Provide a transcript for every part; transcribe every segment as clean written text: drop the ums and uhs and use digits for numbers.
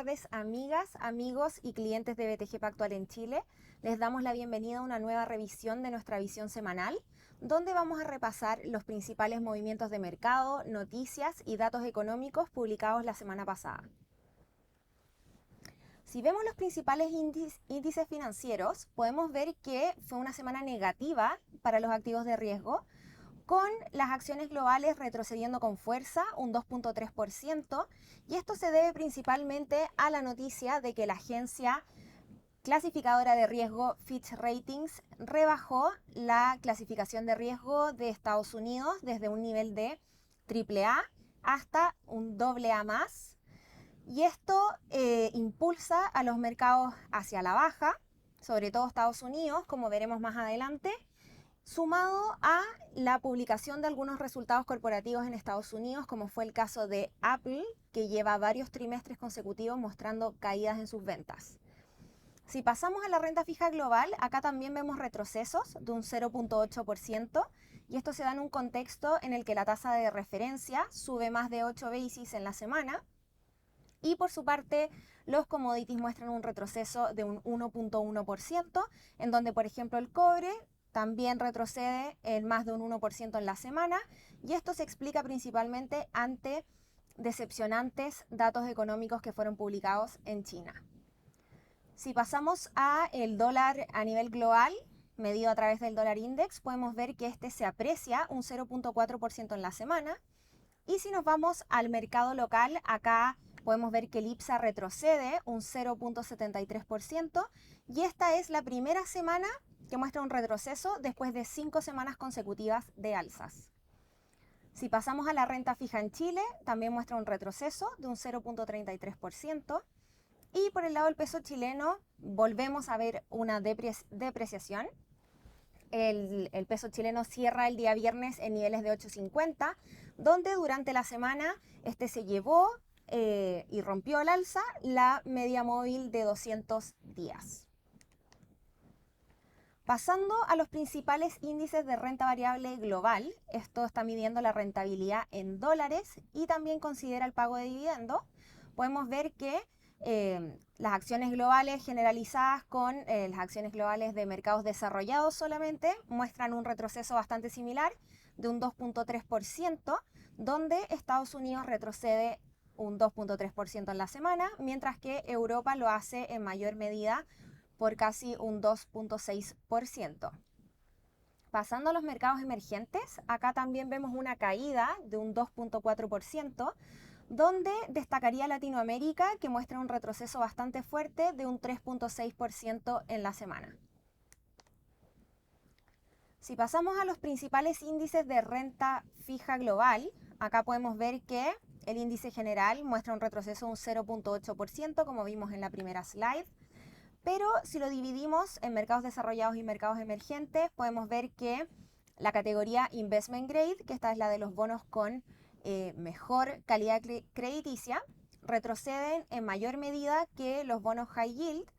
tardes, amigas, amigos y clientes de BTG Pactual en Chile. Les damos la bienvenida a una nueva revisión de nuestra visión semanal, donde vamos a repasar los principales movimientos de mercado, noticias y datos económicos publicados la semana pasada. Si vemos los principales índices financieros, podemos ver que fue una semana negativa para los activos de riesgo, con las acciones globales retrocediendo con fuerza, un 2.3%, y esto se debe principalmente a la noticia de que la agencia clasificadora de riesgo Fitch Ratings rebajó la clasificación de riesgo de Estados Unidos desde un nivel de AAA hasta un AA+, y esto impulsa a los mercados hacia la baja, sobre todo Estados Unidos, como veremos más adelante, sumado a la publicación de algunos resultados corporativos en Estados Unidos, como fue el caso de Apple, que lleva varios trimestres consecutivos mostrando caídas en sus ventas. Si pasamos a la renta fija global, acá también vemos retrocesos de un 0.8%, y esto se da en un contexto en el que la tasa de referencia sube más de 8 basis en la semana, y por su parte los commodities muestran un retroceso de un 1.1%, en donde por ejemplo el cobre también retrocede en más de un 1% en la semana, y esto se explica principalmente ante decepcionantes datos económicos que fueron publicados en China. Si pasamos a el dólar a nivel global, medido a través del dólar index, podemos ver que este se aprecia un 0.4% en la semana. Y si nos vamos al mercado local, acá podemos ver que el IPSA retrocede un 0.73%, y esta es la primera semana que muestra un retroceso después de 5 semanas consecutivas de alzas. Si pasamos a la renta fija en Chile, también muestra un retroceso de un 0.33%. Y por el lado del peso chileno, volvemos a ver una depreciación. El peso chileno cierra el día viernes en niveles de 8.50, donde durante la semana este se llevó y rompió al alza la media móvil de 200 días. Pasando a los principales índices de renta variable global, esto está midiendo la rentabilidad en dólares y también considera el pago de dividendos. Podemos ver que las acciones globales generalizadas con las acciones globales de mercados desarrollados solamente muestran un retroceso bastante similar de un 2.3%, donde Estados Unidos retrocede un 2.3% en la semana, mientras que Europa lo hace en mayor medida por casi un 2.6%. Pasando a los mercados emergentes, acá también vemos una caída de un 2.4%, donde destacaría Latinoamérica, que muestra un retroceso bastante fuerte de un 3.6% en la semana. Si pasamos a los principales índices de renta fija global, acá podemos ver que el índice general muestra un retroceso de un 0.8%, como vimos en la primera slide. Pero si lo dividimos en mercados desarrollados y mercados emergentes, podemos ver que la categoría Investment Grade, que esta es la de los bonos con mejor calidad crediticia, retroceden en mayor medida que los bonos High Yield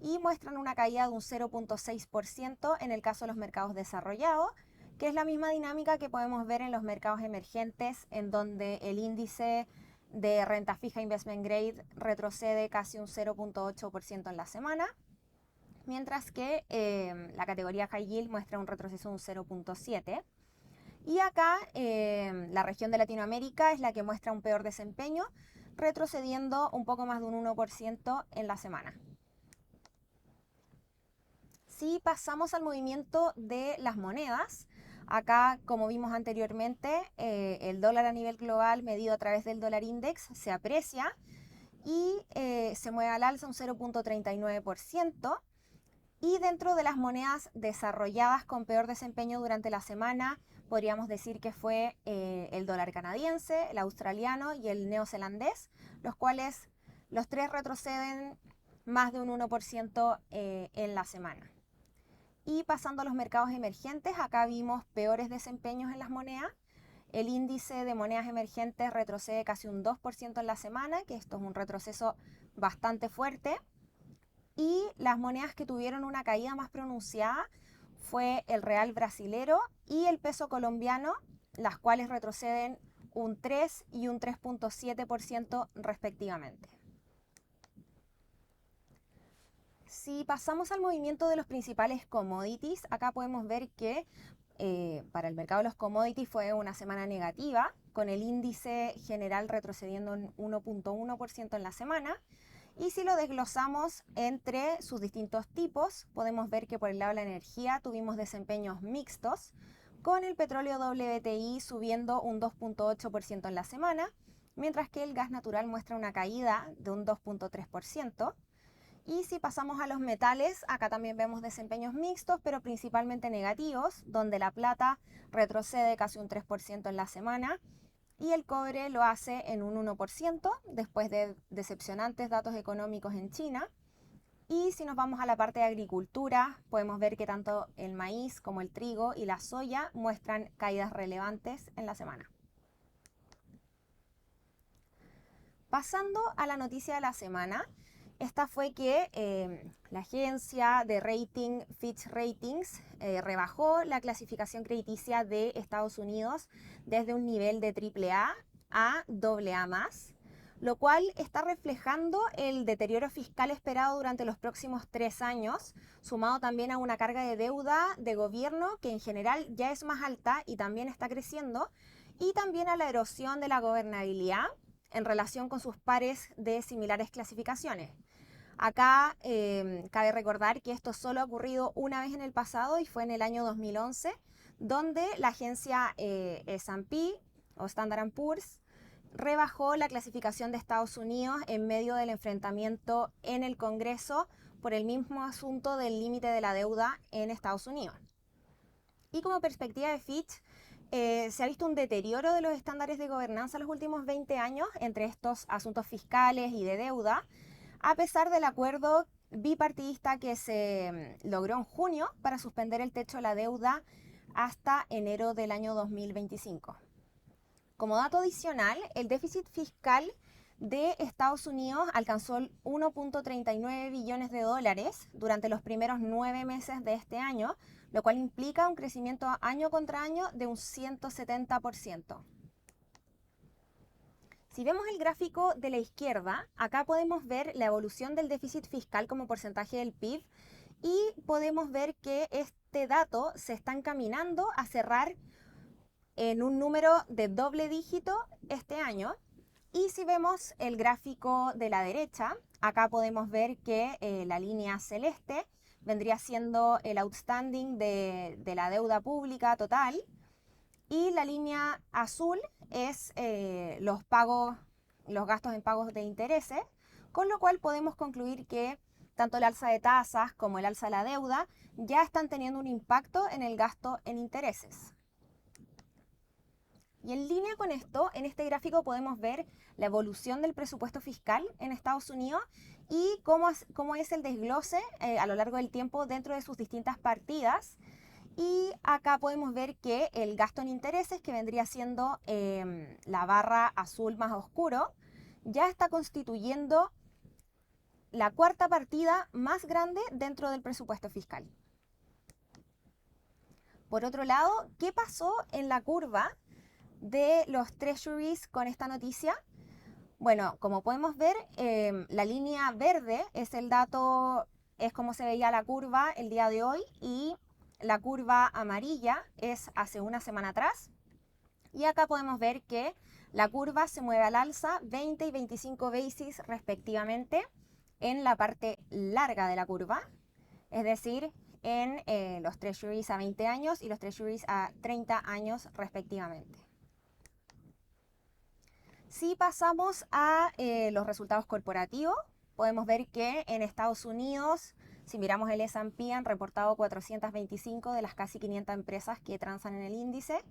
y muestran una caída de un 0.6% en el caso de los mercados desarrollados, que es la misma dinámica que podemos ver en los mercados emergentes, en donde el índice de renta fija Investment Grade retrocede casi un 0.8% en la semana, mientras que la categoría High Yield muestra un retroceso de un 0.7%. Y acá la región de Latinoamérica es la que muestra un peor desempeño, retrocediendo un poco más de un 1% en la semana. Si pasamos al movimiento de las monedas, acá, como vimos anteriormente, el dólar a nivel global medido a través del dólar index se aprecia y se mueve al alza un 0.39%. Y dentro de las monedas desarrolladas con peor desempeño durante la semana, podríamos decir que fue el dólar canadiense, el australiano y el neozelandés, los cuales los tres retroceden más de un 1% en la semana. Y pasando a los mercados emergentes, acá vimos peores desempeños en las monedas. El índice de monedas emergentes retrocede casi un 2% en la semana, que esto es un retroceso bastante fuerte. Y las monedas que tuvieron una caída más pronunciada fue el real brasilero y el peso colombiano, las cuales retroceden un 3 y un 3.7% respectivamente. Si pasamos al movimiento de los principales commodities, acá podemos ver que para el mercado de los commodities fue una semana negativa, con el índice general retrocediendo un 1.1% en la semana. Y si lo desglosamos entre sus distintos tipos, podemos ver que por el lado de la energía tuvimos desempeños mixtos, con el petróleo WTI subiendo un 2.8% en la semana, mientras que el gas natural muestra una caída de un 2.3%. Y si pasamos a los metales, acá también vemos desempeños mixtos, pero principalmente negativos, donde la plata retrocede casi un 3% en la semana y el cobre lo hace en un 1% después de decepcionantes datos económicos en China. Y si nos vamos a la parte de agricultura, podemos ver que tanto el maíz como el trigo y la soya muestran caídas relevantes en la semana. Pasando a la noticia de la semana, esta fue que la agencia de rating Fitch Ratings rebajó la clasificación crediticia de Estados Unidos desde un nivel de AAA a AA+, lo cual está reflejando el deterioro fiscal esperado durante los próximos 3 años, sumado también a una carga de deuda de gobierno que en general ya es más alta y también está creciendo, y también a la erosión de la gobernabilidad en relación con sus pares de similares clasificaciones. Acá cabe recordar que esto solo ha ocurrido una vez en el pasado y fue en el año 2011, donde la agencia S&P o Standard & Poor's rebajó la clasificación de Estados Unidos en medio del enfrentamiento en el Congreso por el mismo asunto del límite de la deuda en Estados Unidos. Y como perspectiva de Fitch, se ha visto un deterioro de los estándares de gobernanza en los últimos 20 años entre estos asuntos fiscales y de deuda, a pesar del acuerdo bipartidista que se logró en junio para suspender el techo de la deuda hasta enero del año 2025. Como dato adicional, el déficit fiscal de Estados Unidos alcanzó 1.39 billones de dólares durante los primeros 9 meses de este año, lo cual implica un crecimiento año contra año de un 170%. Si vemos el gráfico de la izquierda, acá podemos ver la evolución del déficit fiscal como porcentaje del PIB y podemos ver que este dato se está encaminando a cerrar en un número de doble dígito este año. Y si vemos el gráfico de la derecha, acá podemos ver que la línea celeste vendría siendo el outstanding de la deuda pública total y la línea azul es los gastos en pagos de intereses, con lo cual podemos concluir que tanto el alza de tasas como el alza de la deuda ya están teniendo un impacto en el gasto en intereses. Y en línea con esto, en este gráfico podemos ver la evolución del presupuesto fiscal en Estados Unidos y cómo es el desglose a lo largo del tiempo dentro de sus distintas partidas. Y acá podemos ver que el gasto en intereses, que vendría siendo la barra azul más oscuro, ya está constituyendo la cuarta partida más grande dentro del presupuesto fiscal. Por otro lado, ¿qué pasó en la curva de los treasuries con esta noticia? Bueno, como podemos ver, la línea verde es el dato, es como se veía la curva el día de hoy, y la curva amarilla es hace una semana atrás. Y acá podemos ver que la curva se mueve al alza 20 y 25 basis respectivamente en la parte larga de la curva, es decir, en los treasuries a 20 años y los treasuries a 30 años respectivamente. Si pasamos a los resultados corporativos, podemos ver que en Estados Unidos, si miramos el S&P, han reportado 425 de las casi 500 empresas que transan en el índice.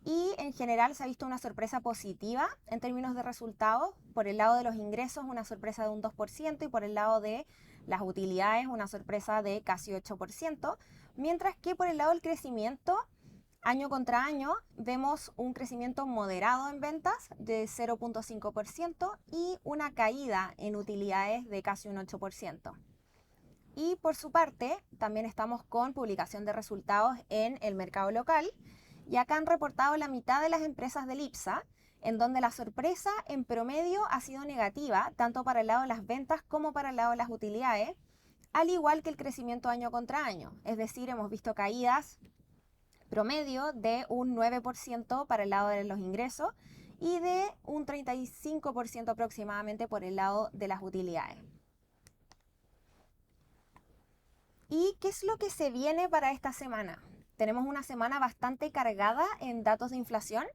Y en general se ha visto una sorpresa positiva en términos de resultados. Por el lado de los ingresos, una sorpresa de un 2%, y por el lado de las utilidades, una sorpresa de casi 8%. Mientras que por el lado del crecimiento, año contra año, vemos un crecimiento moderado en ventas de 0.5% y una caída en utilidades de casi un 8%. Y por su parte, también estamos con publicación de resultados en el mercado local. Y acá han reportado la mitad de las empresas del IPSA, en donde la sorpresa en promedio ha sido negativa, tanto para el lado de las ventas como para el lado de las utilidades, al igual que el crecimiento año contra año. Es decir, hemos visto caídas promedio de un 9% para el lado de los ingresos y de un 35% aproximadamente por el lado de las utilidades. ¿Y qué es lo que se viene para esta semana? Tenemos una semana bastante cargada en datos de inflación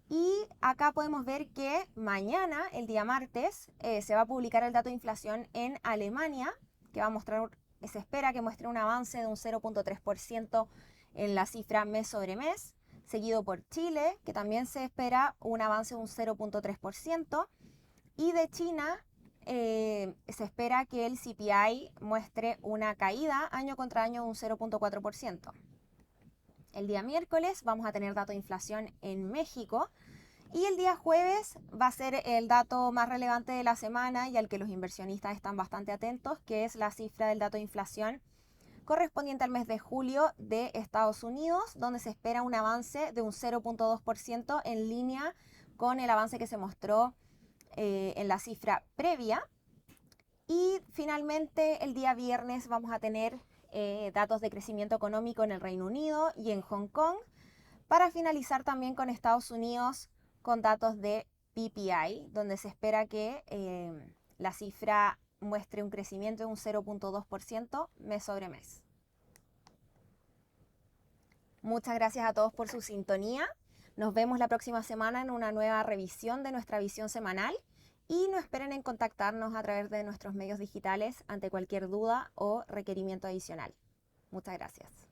y acá podemos ver que mañana, el día martes, se va a publicar el dato de inflación en Alemania, que va a mostrar, se espera que muestre un avance de un 0,3% en la cifra mes sobre mes, seguido por Chile, que también se espera un avance de un 0,3%, y de China se espera que el CPI muestre una caída año contra año de un 0,4%. El día miércoles vamos a tener dato de inflación en México y el día jueves va a ser el dato más relevante de la semana y al que los inversionistas están bastante atentos, que es la cifra del dato de inflación correspondiente al mes de julio de Estados Unidos, donde se espera un avance de un 0,2% en línea con el avance que se mostró en la cifra previa. Y finalmente el día viernes vamos a tener datos de crecimiento económico en el Reino Unido y en Hong Kong, para finalizar también con Estados Unidos con datos de PPI, donde se espera que la cifra muestre un crecimiento de un 0,2% mes sobre mes. Muchas gracias a todos por su sintonía. Nos vemos la próxima semana en una nueva revisión de nuestra visión semanal y no esperen en contactarnos a través de nuestros medios digitales ante cualquier duda o requerimiento adicional. Muchas gracias.